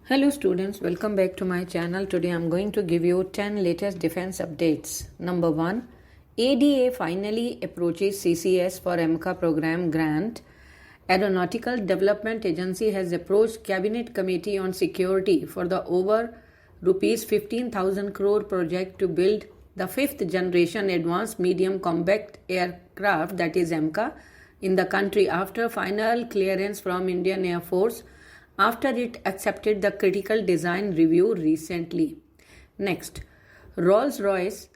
Hello students, welcome back to my channel. Today I am going to give you 10 latest defense updates. Number 1, ADA finally approaches CCS for AMCA program grant. Aeronautical Development Agency has approached Cabinet Committee on Security for the over rupees 15,000 crore project to build the 5th generation advanced medium combat aircraft, that is AMCA, in the country after final clearance from Indian Air Force after it accepted the critical design review recently. Next, RollsRoyce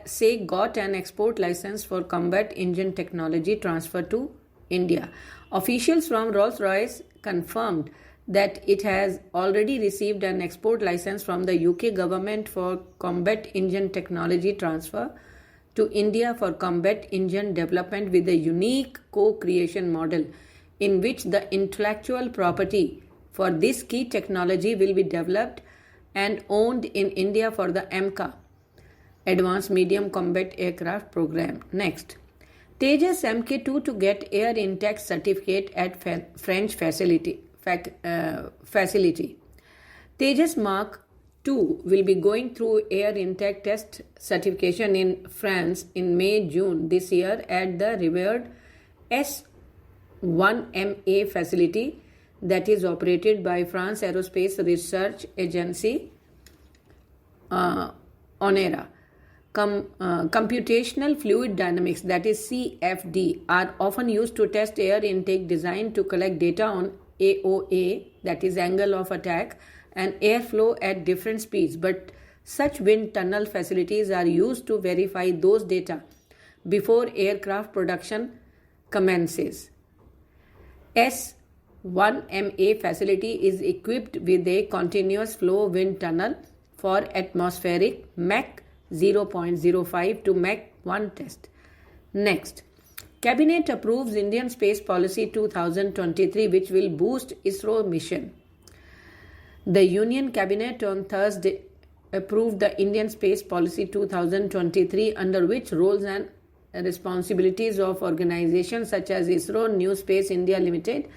say got an export license for combat engine technology transfer to India. Officials from RollsRoyce confirmed that it has already received an export license from the UK government for combat engine technology transfer to India for combat engine development with a unique co-creation model in which the intellectual property for this key technology will be developed and owned in India for the AMCA, Advanced Medium Combat Aircraft Program. Next, Tejas MkII to get air intake certificate at French facility. Tejas Mark II will be going through air intake test certification in France in May-June this year at the revered S1MA facility that is operated by France Aerospace Research Agency, ONERA. Computational fluid dynamics, that is CFD, are often used to test air intake design to collect data on AOA, that is angle of attack, and airflow at different speeds. But such wind tunnel facilities are used to verify those data before aircraft production commences. S1MA facility is equipped with a continuous flow wind tunnel for atmospheric Mach 0.05 to Mach 1 test. Next, Cabinet approves Indian Space Policy 2023, which will boost ISRO mission. The Union Cabinet on Thursday approved the Indian Space Policy 2023, under which roles and responsibilities of organizations such as ISRO, New Space India Limited,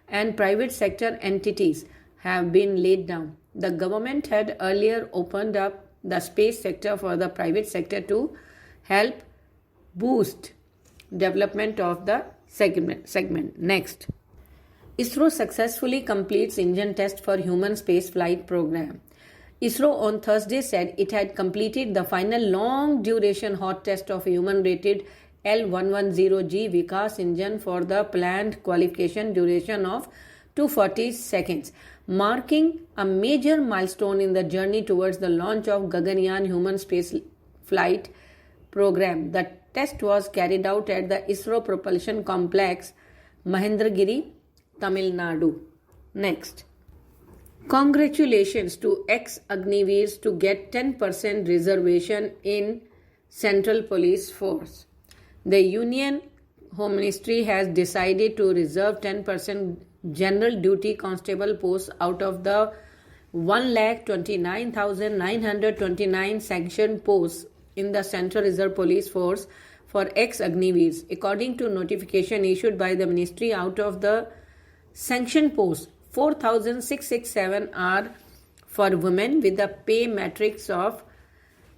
and private sector entities have been laid down. The government had earlier opened up the space sector for the private sector to help boost development of the segment. Next, ISRO successfully completes engine test for human spaceflight program. ISRO on Thursday said it had completed the final long duration hot test of human-rated L110G Vikas engine for the planned qualification duration of 240 seconds, marking a major milestone in the journey towards the launch of Gaganyaan human space flight program. The test was carried out at the ISRO Propulsion Complex, Mahendragiri, Tamil Nadu. Next, congratulations to ExAgnivers to get 10% reservation in Central Police Force. The Union Home Ministry has decided to reserve 10% general duty constable posts out of the 1,29,929 sanctioned posts in the Central Reserve Police Force for ExAgnivers. According to notification issued by the ministry, out of the sanctioned posts, 4,667 are for women with a pay matrix of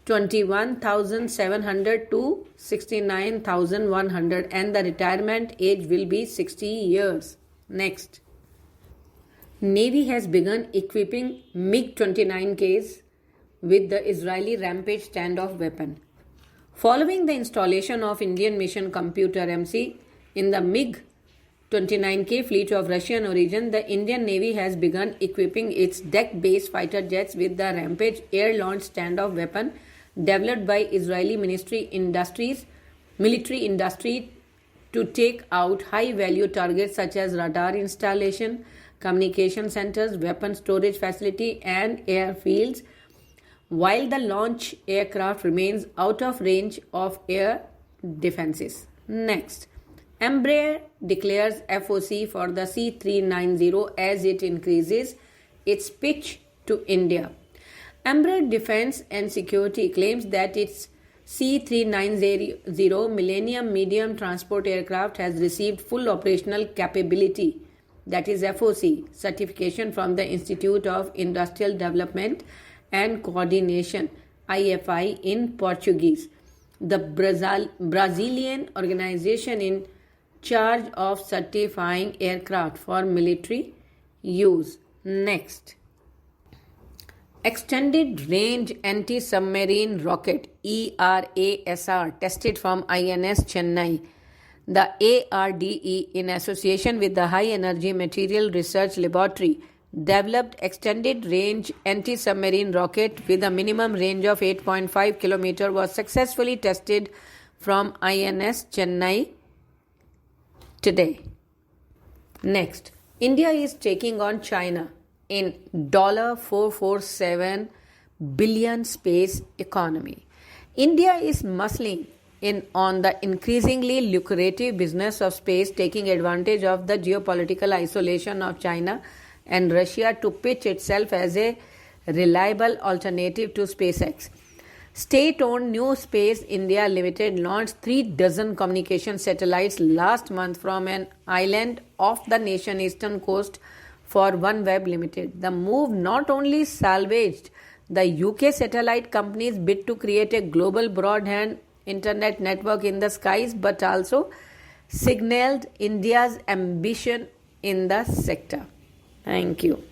21,700 to 69,100, and the retirement age will be 60 years. Next, Navy has begun equipping Mig-29Ks with the Israeli Rampage standoff weapon. Following the installation of Indian mission computer MC in the Mig-29K fleet of Russian origin, the Indian Navy has begun equipping its deck-based fighter jets with the Rampage air-launched standoff weapon developed by Israeli military industry to take out high-value targets such as radar installation, communication centers, weapon storage facility, and airfields, while the launch aircraft remains out of range of air defenses. Next, Embraer declares FOC for the C390 as it increases its pitch to India. Embraer Defense and Security claims that its C390 Millennium medium transport aircraft has received full operational capability that is FOC certification from the Institute of Industrial Development and Coordination, IFI in Portuguese, the Brazilian organization in charge of certifying aircraft for military use. Next, extended range anti-submarine rocket ERASR tested from INS Chennai. The ARDE, in association with the High Energy Material Research Laboratory, developed extended range anti-submarine rocket with a minimum range of 8.5 km was successfully tested from INS Chennai today. Next, India is taking on China in $447 billion space economy. India is muscling in on the increasingly lucrative business of space, taking advantage of the geopolitical isolation of China and Russia to pitch itself as a reliable alternative to SpaceX. State-owned New Space India Limited launched 36 communication satellites last month from an island off the nation's eastern coast for OneWeb Limited. The move not only salvaged the UK satellite company's bid to create a global broadband internet network in the skies, but also signaled India's ambition in the sector. Thank you.